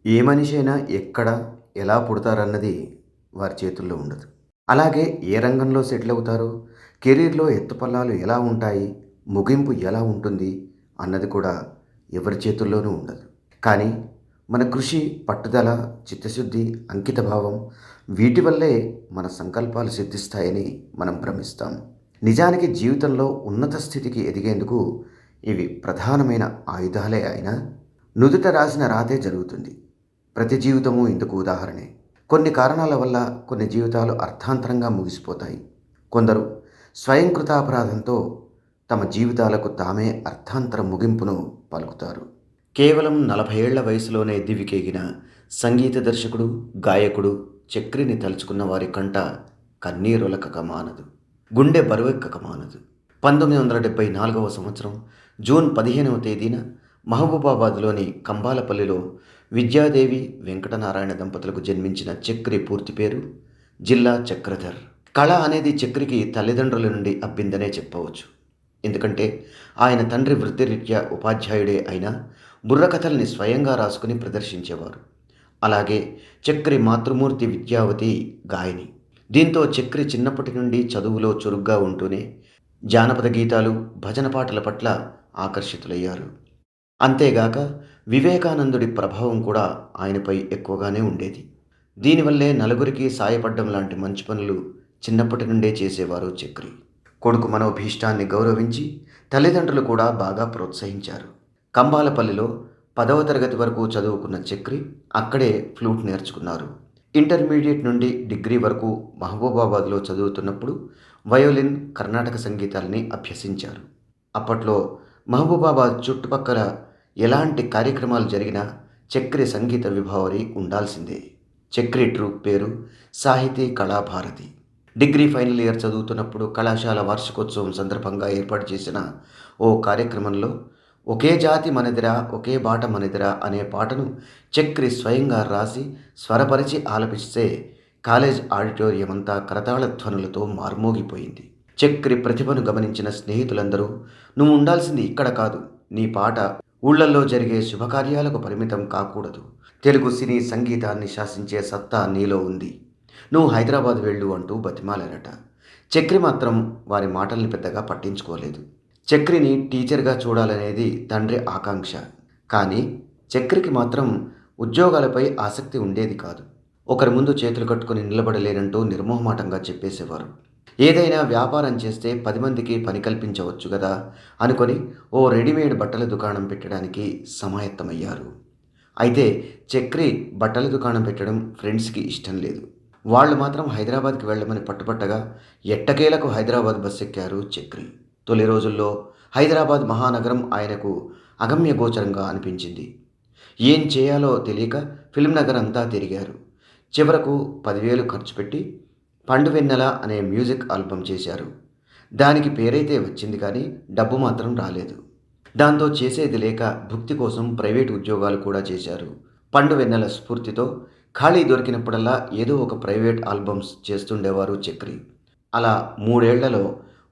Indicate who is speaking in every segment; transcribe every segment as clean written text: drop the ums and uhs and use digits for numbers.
Speaker 1: ఏ మనిషి అయినా ఎక్కడ, ఎలా పుడతారన్నది వారి చేతుల్లో ఉండదు. అలాగే ఏ రంగంలో సెటిల్ అవుతారు, కెరీర్‌లో ఎత్తుపల్లాలు ఎలా ఉంటాయి, ముగింపు ఎలా ఉంటుంది అన్నది కూడా ఎవరి చేతుల్లోనూ ఉండదు. కానీ మన కృషి, పట్టుదల, చిత్తశుద్ధి, అంకితభావం వీటి వల్లే మన సంకల్పాలు సిద్ధిస్తాయని మనం భ్రమిస్తాం. నిజానికి జీవితంలో ఉన్నత స్థితికి ఎదిగేందుకు ఇవి ప్రధానమైన ఆయుధాలే అయినా నుదుట రాసిన రాతే జరుగుతుంది. ప్రతి జీవితము ఇందుకు ఉదాహరణే. కొన్ని కారణాల వల్ల కొన్ని జీవితాలు అర్థాంతరంగా ముగిసిపోతాయి. కొందరు స్వయంకృతాపరాధంతో తమ జీవితాలకు తామే అర్థాంతర ముగింపును పలుకుతారు. కేవలం 40 ఏళ్ల వయసులోనే దివికెగిన సంగీత దర్శకుడు, గాయకుడు చక్రిని తలుచుకున్న వారి కంట కన్నీరొలకక మానదు. గుండె బరువెక్కక మానదు. 1974వ సంవత్సరం జూన్ 15వ తేదీన మహబూబాబాద్లోని కంబాలపల్లిలో విద్యాదేవి వెంకటనారాయణ దంపతులకు జన్మించిన చక్రి పూర్తి పేరు జిల్లా చక్రధర్. కళ అనేది చక్రికి తల్లిదండ్రుల నుండి అబ్బిందనే చెప్పవచ్చు. ఎందుకంటే ఆయన తండ్రి వృత్తిరీత్యా ఉపాధ్యాయుడే అయినా బుర్రకథల్ని స్వయంగా రాసుకుని ప్రదర్శించేవారు. అలాగే చక్రి మాతృమూర్తి విద్యావతి గాయని. దీంతో చక్రి చిన్నప్పటి నుండి చదువులో చురుగ్గా ఉంటూనే జానపద గీతాలు, భజన పాటల పట్ల ఆకర్షితులయ్యారు. అంతేగాక వివేకానందుడి ప్రభావం కూడా ఆయనపై ఎక్కువగానే ఉండేది. దీనివల్లే నలుగురికి సాయపడ్డం లాంటి మంచి పనులు చిన్నప్పటి నుండే చేసేవారు చక్రి. కొడుకు మనోభీష్టాన్ని గౌరవించి తల్లిదండ్రులు కూడా బాగా ప్రోత్సహించారు. కంబాలపల్లిలో 10వ తరగతి వరకు చదువుకున్న చక్రి అక్కడే ఫ్లూట్ నేర్చుకున్నారు. ఇంటర్మీడియట్ నుండి డిగ్రీ వరకు మహబూబాబాద్లో చదువుతున్నప్పుడు వయోలిన్, కర్ణాటక సంగీతాల్ని అభ్యసించారు. అప్పట్లో మహబూబాబాద్ చుట్టుపక్కల ఎలాంటి కార్యక్రమాలు జరిగినా చక్రి సంగీత విభావరి ఉండాల్సిందే. చక్రి ట్రూప్ పేరు సాహితీ కళాభారతి. డిగ్రీ ఫైనల్ ఇయర్ చదువుతున్నప్పుడు కళాశాల వార్షికోత్సవం సందర్భంగా ఏర్పాటు చేసిన ఓ కార్యక్రమంలో ఒకే జాతి మనదిరా, ఒకే బాట మనదిరా అనే పాటను చక్రి స్వయంగా రాసి స్వరపరిచి ఆలపిస్తే కాలేజ్ ఆడిటోరియం అంతా కరతాళ ధ్వనులతో మార్మోగిపోయింది. చక్రి ప్రతిభను గమనించిన స్నేహితులందరూ నువ్వు ఉండాల్సింది ఇక్కడ కాదు, నీ పాట ఊళ్ళల్లో జరిగే శుభకార్యాలకు పరిమితం కాకూడదు, తెలుగు సినీ సంగీతాన్ని శాసించే సత్తా నీలో ఉంది, నువ్వు హైదరాబాద్ వెళ్ళు అంటూ బతిమాలారట. చక్రి మాత్రం వారి మాటల్ని పెద్దగా పట్టించుకోలేదు. చక్రిని టీచర్గా చూడాలనేది తండ్రి ఆకాంక్ష. కానీ చక్రికి మాత్రం ఉద్యోగాలపై ఆసక్తి ఉండేది కాదు. ఒకరి ముందు చేతులు కట్టుకుని నిలబడలేనంటూ నిర్మోహమాటంగా చెప్పేసేవారు. ఏదైనా వ్యాపారం చేస్తే 10 మందికి పని కల్పించవచ్చు కదా అనుకొని ఓ రెడీమేడ్ బట్టల దుకాణం పెట్టడానికి సమాయత్తమయ్యారు. అయితే చక్రి బట్టల దుకాణం పెట్టడం ఫ్రెండ్స్కి ఇష్టం లేదు. వాళ్ళు మాత్రం హైదరాబాద్కి వెళ్ళమని పట్టుపట్టగా ఎట్టకేలకు హైదరాబాద్ బస్ ఎక్కారు చక్రి. తొలి రోజుల్లో హైదరాబాద్ మహానగరం ఆయనకు అగమ్య గోచరంగా అనిపించింది. ఏం చేయాలో తెలియక ఫిల్మ్ నగర్ అంతా తిరిగారు. చివరకు 10,000 ఖర్చు పెట్టి పండు వెన్నెల అనే మ్యూజిక్ ఆల్బమ్ చేశారు. దానికి పేరైతే వచ్చింది కానీ డబ్బు మాత్రం రాలేదు. దాంతో చేసేది లేక భుక్తి కోసం ప్రైవేటు ఉద్యోగాలు కూడా చేశారు. పండు వెన్నెల స్ఫూర్తితో ఖాళీ దొరికినప్పుడల్లా ఏదో ఒక ప్రైవేట్ ఆల్బమ్స్ చేస్తుండేవారు చక్రి. అలా 3 ఏళ్లలో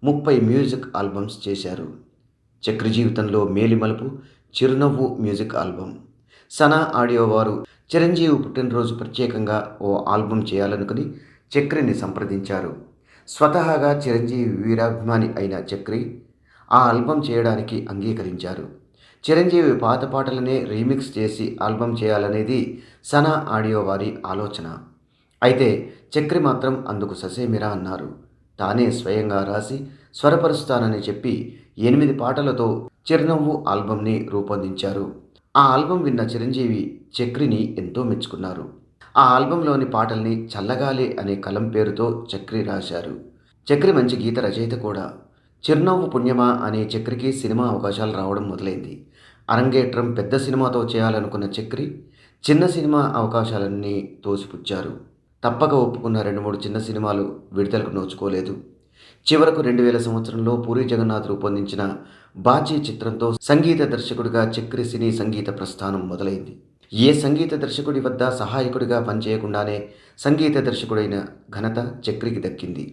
Speaker 1: 30 మ్యూజిక్ ఆల్బమ్స్ చేశారు. చక్రి జీవితంలో మేలిమలుపు చిరునవ్వు మ్యూజిక్ ఆల్బమ్. సనా ఆడియో వారు చిరంజీవి పుట్టినరోజు ప్రత్యేకంగా ఓ ఆల్బమ్ చేయాలనుకుని చక్రిని సంప్రదించారు. స్వతహాగా చిరంజీవి వీరాభిమాని అయిన చక్రి ఆ ఆల్బమ్ చేయడానికి అంగీకరించారు. చిరంజీవి పాత పాటలనే రీమిక్స్ చేసి ఆల్బమ్ చేయాలనేది సనా ఆడియో వారి ఆలోచన. అయితే చక్రి మాత్రం అందుకు ససేమిరా అన్నారు. తానే స్వయంగా రాసి స్వరపరుస్తానని చెప్పి 8 పాటలతో చిరునవ్వు ఆల్బమ్ని రూపొందించారు. ఆ ఆల్బమ్ విన్న చిరంజీవి చక్రిని ఎంతో మెచ్చుకున్నారు. ఆ ఆల్బంలోని పాటల్ని చల్లగాలి అనే కలం పేరుతో చక్రి రాశారు. చక్రి మంచి గీత రచయిత కూడా. చిరునవ్వు పుణ్యమా అనే చక్రికి సినిమా అవకాశాలు రావడం మొదలైంది. అరంగేట్రం పెద్ద సినిమాతో చేయాలనుకున్న చక్రి చిన్న సినిమా అవకాశాలన్నీ తోసిపుచ్చారు. తప్పక ఒప్పుకున్న 2-3 చిన్న సినిమాలు విడుదలకు నోచుకోలేదు. చివరకు 2000 సంవత్సరంలో పూరి జగన్నాథ్ రూపొందించిన బాచీ చిత్రంతో సంగీత దర్శకుడిగా చక్రి సినీ సంగీత ప్రస్థానం మొదలైంది. ఏ సంగీత దర్శకుడి వద్ద సహాయకుడిగా పనిచేయకుండానే సంగీత దర్శకుడైన ఘనత చక్రికి దక్కింది.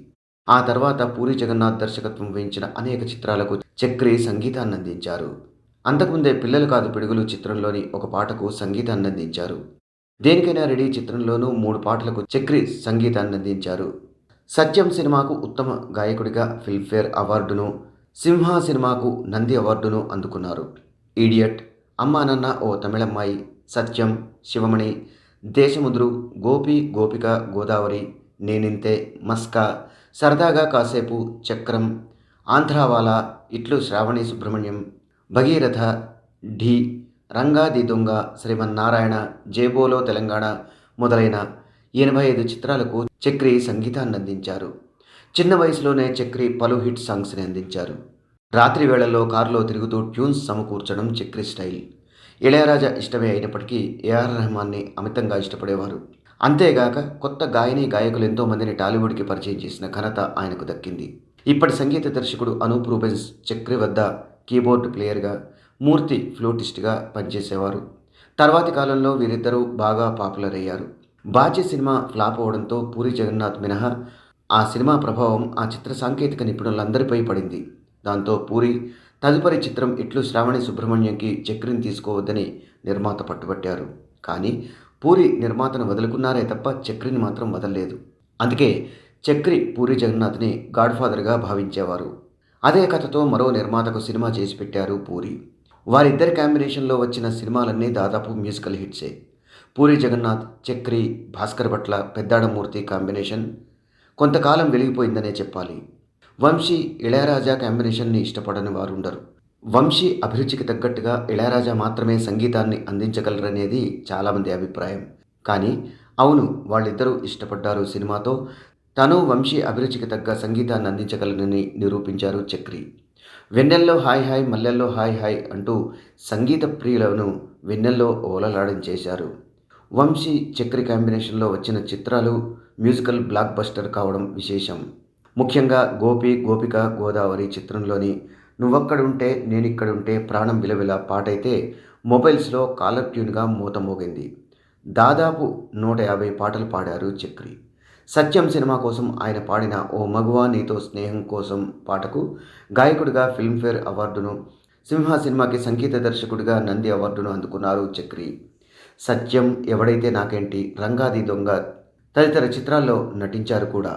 Speaker 1: ఆ తర్వాత పూరి జగన్నాథ్ దర్శకత్వం వహించిన అనేక చిత్రాలకు చక్రి సంగీతాన్ని అందించారు. అంతకుముందే పిల్లలు కాదు పిడుగులు చిత్రంలోని ఒక పాటకు సంగీతాన్ని అందించారు. దేనికైనా రెడీ చిత్రంలోనూ 3 పాటలకు చక్రి సంగీతాన్ని అందించారు. సత్యం సినిమాకు ఉత్తమ గాయకుడిగా ఫిల్మ్‌ఫేర్ అవార్డును, సింహ సినిమాకు నంది అవార్డును అందుకున్నారు. ఇడియట్, అమ్మా నాన్న ఓ తమిళమ్మాయి, సత్యం, శివమణి, దేశముద్రు, గోపి గోపిక గోదావరి, నేనింతే, మస్కా, సరదాగా కాసేపు, చక్రం, ఆంధ్రావాలా, ఇట్లు శ్రావణి సుబ్రహ్మణ్యం, భగీరథ, ఢీ, రంగా ది దొంగ, శ్రీమన్నారాయణ, జేబోలో తెలంగాణ మొదలైన 85 చిత్రాలకు చక్రి సంగీతాన్నందించారు. చిన్న వయసులోనే చక్రి పలు హిట్ సాంగ్స్‌ని అందించారు. రాత్రి వేళల్లో కారులో తిరుగుతూ ట్యూన్స్ సమకూర్చడం చక్రి స్టైల్. ఇళయరాజా ఇష్టమే అయినప్పటికీ ఏఆర్ రెహమాన్‌ని అమితంగా ఇష్టపడేవారు. అంతేగాక కొత్త గాయనీ గాయకులు ఎంతోమందిని టాలీవుడ్‌కి పరిచయం చేసిన ఘనత ఆయనకు దక్కింది. ఇప్పటి సంగీత దర్శకుడు అనూప్ రూబెన్స్ చక్రి వద్ద కీబోర్డ్ ప్లేయర్‌గా, మూర్తి ఫ్లూటిస్ట్‌గా పనిచేసేవారు. తర్వాతి కాలంలో వీరిద్దరూ బాగా పాపులర్ అయ్యారు. 'బాచి' సినిమా ఫ్లాప్ అవ్వడంతో పూరి జగన్నాథ్ మినహా ఆ సినిమా ప్రభావం ఆ చిత్ర సాంకేతిక నిపుణులందరిపై పడింది. దాంతో పూరి తదుపరి చిత్రం 'ఇట్లు శ్రావణి సుబ్రహ్మణ్యం'కి చక్రిని తీసుకోవద్దని నిర్మాత పట్టుబట్టారు. కానీ పూరి నిర్మాతను వదులుకున్నారే తప్ప చక్రిని మాత్రం వదల్లేదు. అందుకే చక్రి పూరి జగన్నాథ్‌ని గాడ్‌ఫాదర్‌గా భావించేవారు. అదే కథతో మరో నిర్మాతకు సినిమా చేసి పెట్టారు పూరి. వారిద్దరి కాంబినేషన్‌లో వచ్చిన సినిమాలన్నీ దాదాపు మ్యూజికల్ హిట్సే. పూరి జగన్నాథ్, చక్రి, భాస్కర్ భట్ల, పెద్దాడమూర్తి కాంబినేషన్ కొంతకాలం వెలిగిపోయిందనే చెప్పాలి. వంశీ, ఇళయరాజా కాంబినేషన్‌ని ఇష్టపడని వారుండరు. వంశీ అభిరుచికి తగ్గట్టుగా ఇళయరాజా మాత్రమే సంగీతాన్ని అందించగలరనేది చాలామంది అభిప్రాయం. కానీ అవును, వాళ్ళిద్దరూ ఇష్టపడ్డారు సినిమాతో తను వంశీ అభిరుచికి తగ్గ సంగీతాన్ని అందించగలనని నిరూపించారు చక్రి. 'వెన్నెల్లో హాయ్ హాయ్ మల్లెల్లో హాయ్ హాయ్' అంటూ సంగీత ప్రియులను వెన్నెల్లో ఓలలాడించేశారు. వంశీ, చక్రి కాంబినేషన్‌లో వచ్చిన చిత్రాలు మ్యూజికల్ బ్లాక్ బస్టర్ కావడం విశేషం. ముఖ్యంగా 'గోపి గోపిక గోదావరి' చిత్రంలోని 'నువ్వక్కడుంటే నేనిక్కడుంటే ప్రాణం విలవిల' పాటైతే మొబైల్స్‌లో కాలర్ ట్యూన్‌గా మోతమోగింది. దాదాపు 150 పాటలు పాడారు చక్రి. సత్యం సినిమా కోసం ఆయన పాడిన 'ఓ మగువా నీతో స్నేహం కోసం' పాటకు గాయకుడిగా ఫిల్మ్‌ఫేర్ అవార్డును, సింహ సినిమాకి సంగీత దర్శకుడిగా నంది అవార్డును అందుకున్నారు చక్రి. సత్యం, ఎవడైతే నాకేంటి, రంగా ది దొంగ తదితర చిత్రాల్లో నటించారు కూడా.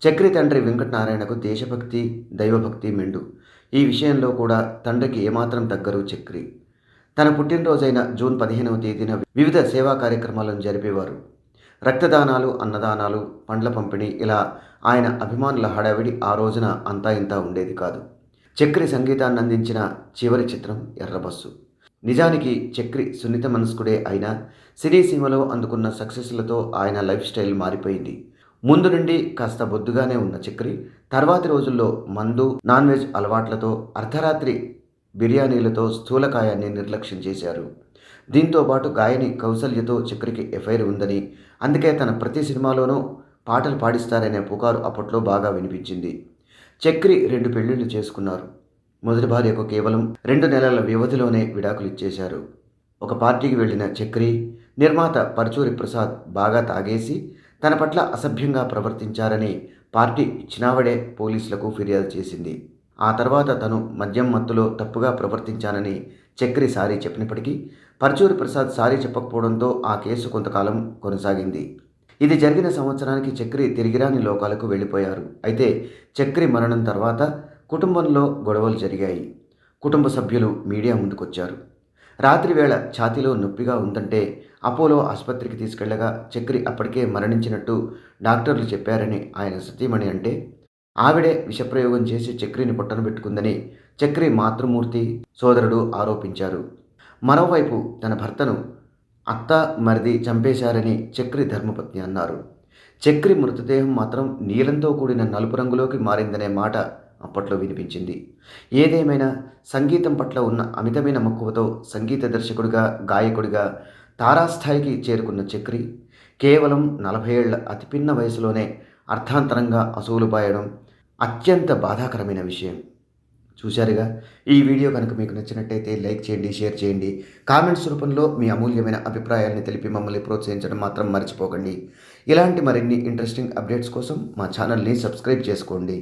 Speaker 1: చక్రి తండ్రి వెంకటనారాయణకు దేశభక్తి, దైవభక్తి మెండు. ఈ విషయంలో కూడా తండ్రికి ఏమాత్రం తగ్గరు చక్రి. తన పుట్టినరోజైన జూన్ 15వ తేదీన వివిధ సేవా కార్యక్రమాలను జరిపేవారు. రక్తదానాలు, అన్నదానాలు, పండ్ల పంపిణీ ఇలా ఆయన అభిమానుల హడావిడి ఆ రోజున అంతా ఇంతా ఉండేది కాదు. చక్రి సంగీతాన్ని అందించిన చివరి చిత్రం 'ఎర్రబస్సు'. నిజానికి చక్రి సున్నిత మనస్కుడే అయినా సినీ సీమలో అందుకున్న సక్సెస్లతో ఆయన లైఫ్ స్టైల్ మారిపోయింది. ముందు నుండి కాస్త బొద్దుగానే ఉన్న చక్రి తర్వాతి రోజుల్లో మందు, నాన్ వెజ్ అలవాట్లతో అర్ధరాత్రి బిర్యానీలతో స్థూలకాయాన్ని నిర్లక్ష్యం చేశారు. దీంతో పాటు గాయని కౌసల్యతో చక్రికి ఎఫైర్ ఉందని, అందుకే తన ప్రతి సినిమాలోనూ పాటలు పాడిస్తారనే పుకారు అప్పట్లో బాగా వినిపించింది. చక్రి 2 పెళ్లిళ్లు చేసుకున్నారు. మొదటి భార్యకు కేవలం 2 నెలల వ్యవధిలోనే విడాకులిచ్చేశారు. ఒక పార్టీకి వెళ్లిన చక్రి, నిర్మాత పరుచూరి ప్రసాద్ బాగా తాగేసి తన పట్ల అసభ్యంగా ప్రవర్తించారని పార్టీ ఇచ్చినావడే పోలీసులకు ఫిర్యాదు చేసింది. ఆ తర్వాత తను మద్యం మత్తులో తప్పుగా ప్రవర్తించానని చక్రి సారీ చెప్పినప్పటికీ పరుచూరి ప్రసాద్ సారీ చెప్పకపోవడంతో ఆ కేసు కొంతకాలం కొనసాగింది. ఇది జరిగిన సంవత్సరానికి చక్రి తిరిగిరాని లోకాలకు వెళ్ళిపోయారు. అయితే చక్రి మరణం తర్వాత కుటుంబంలో గొడవలు జరిగాయి. కుటుంబ సభ్యులు మీడియా ముందుకొచ్చారు. రాత్రి వేళ ఛాతీలో నొప్పిగా ఉందంటే అపోలో ఆసుపత్రికి తీసుకెళ్లగా చక్రి అప్పటికే మరణించినట్టు డాక్టర్లు చెప్పారని ఆయన సతీమణి అంటే, ఆవిడే విషప్రయోగం చేసి చక్రిని పొట్టనబెట్టుకుందని చక్రి మాతృమూర్తి, సోదరుడు ఆరోపించారు. మరోవైపు తన భర్తను అత్త, మరిది చంపేశారని చక్రి ధర్మపత్ని అన్నారు. చక్రి మృతదేహం మాత్రం నీలంతో కూడిన నలుపు రంగులోకి మారిందనే మాట అప్పట్లో వినిపించింది. ఏదేమైనా సంగీతం పట్ల ఉన్న అమితమైన మక్కువతో సంగీత దర్శకుడిగా, గాయకుడిగా తారాస్థాయికి చేరుకున్న చక్రి కేవలం 40 ఏళ్ల అతి పిన్న వయసులోనే అర్థాంతరంగా అసూలుబాయడం అత్యంత బాధాకరమైన విషయం. చూశారుగా, ఈ వీడియో కనుక మీకు నచ్చినట్టయితే లైక్ చేయండి, షేర్ చేయండి. కామెంట్స్ రూపంలో మీ అమూల్యమైన అభిప్రాయాన్ని తెలిపి మమ్మల్ని ప్రోత్సహించడం మాత్రం మర్చిపోకండి. ఇలాంటి మరిన్ని ఇంట్రెస్టింగ్ అప్డేట్స్ కోసం మా ఛానల్ని సబ్స్క్రైబ్ చేసుకోండి.